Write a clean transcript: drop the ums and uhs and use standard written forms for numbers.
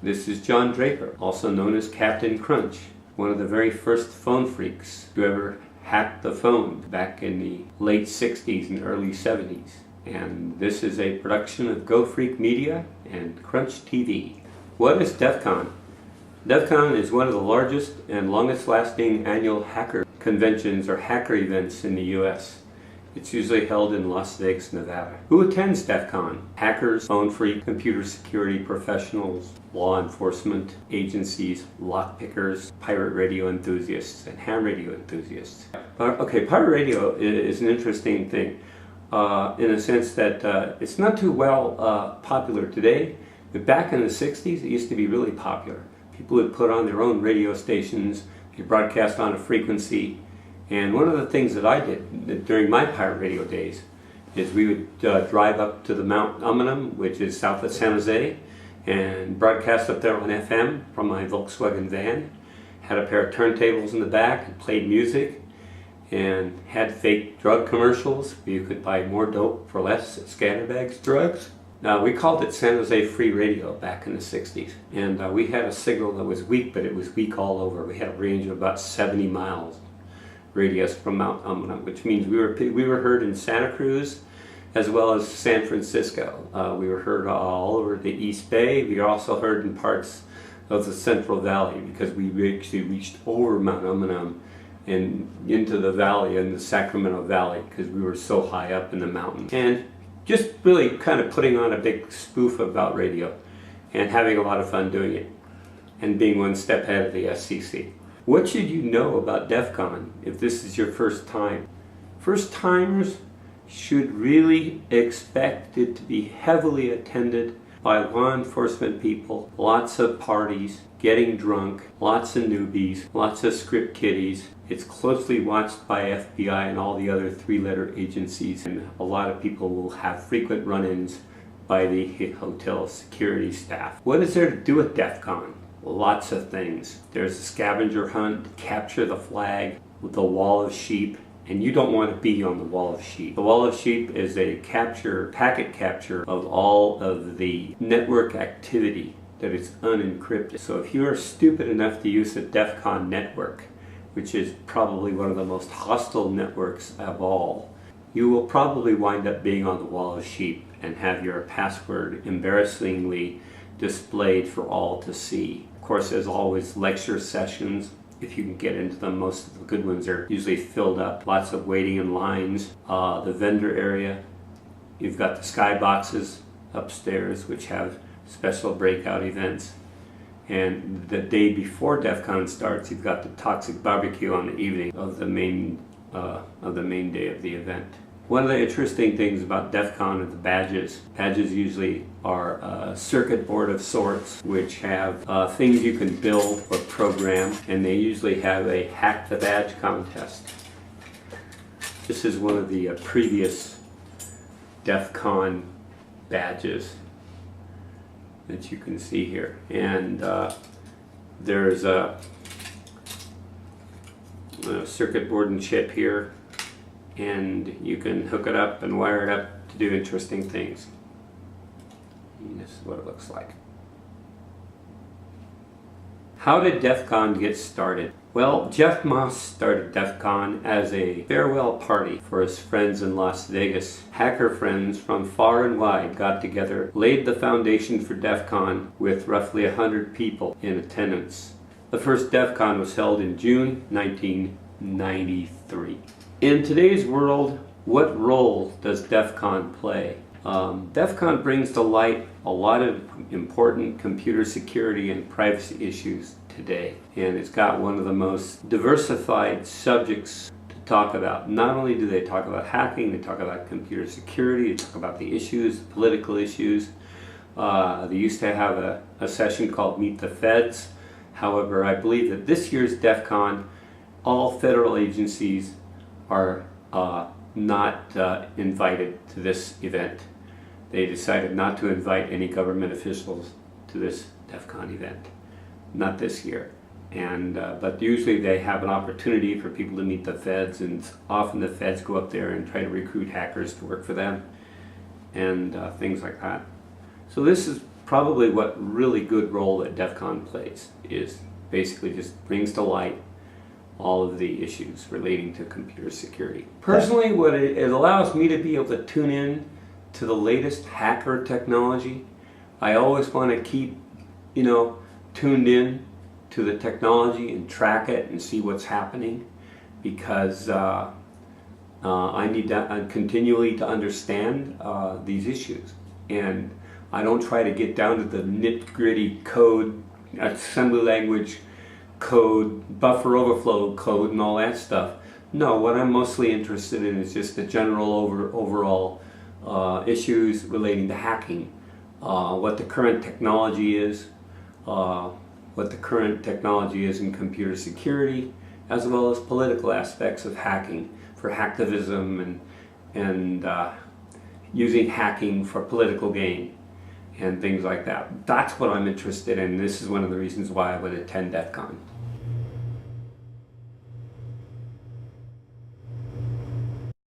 This is John Draper, also known as Captain Crunch, one of the very first phone freaks who ever hacked the phone back in the late 60s and early 70s. And this is a production of Go Freak Media and Crunch TV. What is DEF CON? DEF CON is one of the largest and longest lasting annual hacker conventions or hacker events in the US. It's usually held in Las Vegas, Nevada. Who attends DEF CON? Hackers, phone freaks, computer security professionals, law enforcement agencies, lockpickers, pirate radio enthusiasts, and ham radio enthusiasts. Okay, pirate radio is an interesting thing in a sense that it's not too well popular today, but back in the 60s it used to be really popular. People would put on their own radio stations, they broadcast on a frequency. And one of the things that I did during my pirate radio days is we would drive up to the Mount Umunhum, which is south of San Jose, and broadcast up there on FM from my Volkswagen van. Had a pair of turntables in the back and played music, and had fake drug commercials where you could buy more dope for less at Scatterbags Drugs. Now, we called it San Jose Free Radio back in the 60s, and we had a signal that was weak, but it was weak all over. We had a range of about 70 miles. Radius from Mount Umunhum, which means we were heard in Santa Cruz as well as San Francisco. We were heard all over the East Bay. We were also heard in parts of the Central Valley because we actually reached over Mount Umunhum and into the valley, in the Sacramento Valley, because we were so high up in the mountains. And just really kind of putting on a big spoof about radio and having a lot of fun doing it and being one step ahead of the SEC. What should you know about DEF CON if this is your first time? First timers should really expect it to be heavily attended by law enforcement people, lots of parties, getting drunk, lots of newbies, lots of script kiddies. It's closely watched by FBI and all the other three-letter agencies, and a lot of people will have frequent run-ins by the hotel security staff. What is there to do at DEF CON? Lots of things. There's a scavenger hunt, capture the flag, the wall of sheep, and you don't want to be on the wall of sheep. The wall of sheep is a packet capture of all of the network activity that is unencrypted. So if you are stupid enough to use the DEF CON network, which is probably one of the most hostile networks of all, you will probably wind up being on the wall of sheep and have your password embarrassingly displayed for all to see. Of course, there's always lecture sessions. If you can get into them, most of the good ones are usually filled up. Lots of waiting in lines. The vendor area. You've got the skyboxes upstairs, which have special breakout events. And the day before DEF CON starts, you've got the Toxic Barbecue on the evening of the main day of the event. One of the interesting things about DEF CON are the badges. Badges usually are a circuit board of sorts, which have things you can build or program, and they usually have a hack the badge contest. This is one of the previous DEF CON badges that you can see here. And there's a circuit board and chip here, and you can hook it up and wire it up to do interesting things. And this is what it looks like. How did DEF CON get started? Well, Jeff Moss started DEF CON as a farewell party for his friends in Las Vegas. Hacker friends from far and wide got together, laid the foundation for DEF CON with roughly 100 people in attendance. The first DEF CON was held in June 1993. In today's world, what role does DEF CON play? DEF CON brings to light a lot of important computer security and privacy issues today, and it's got one of the most diversified subjects to talk about. Not only do they talk about hacking, they talk about computer security, they talk about the issues, political issues. They used to have a session called Meet the Feds. However, I believe that this year's DEF CON, all federal agencies are not invited to this event. They decided not to invite any government officials to this DEF CON event. Not this year. But usually they have an opportunity for people to meet the feds, and often the feds go up there and try to recruit hackers to work for them and things like that. So this is probably what really good role that DEF CON plays, is basically just brings to light all of the issues relating to computer security. Personally, what it allows me to be able to tune in to the latest hacker technology. I always want to keep, tuned in to the technology and track it and see what's happening, because I need to continually to understand these issues. And I don't try to get down to the nitty-gritty code, assembly language code, buffer overflow code, and all that stuff. No, what I'm mostly interested in is just the general overall issues relating to hacking, what the current technology is, in computer security, as well as political aspects of hacking, for hacktivism and using hacking for political gain and things like that. That's what I'm interested in. This is one of the reasons why I would attend DEF CON.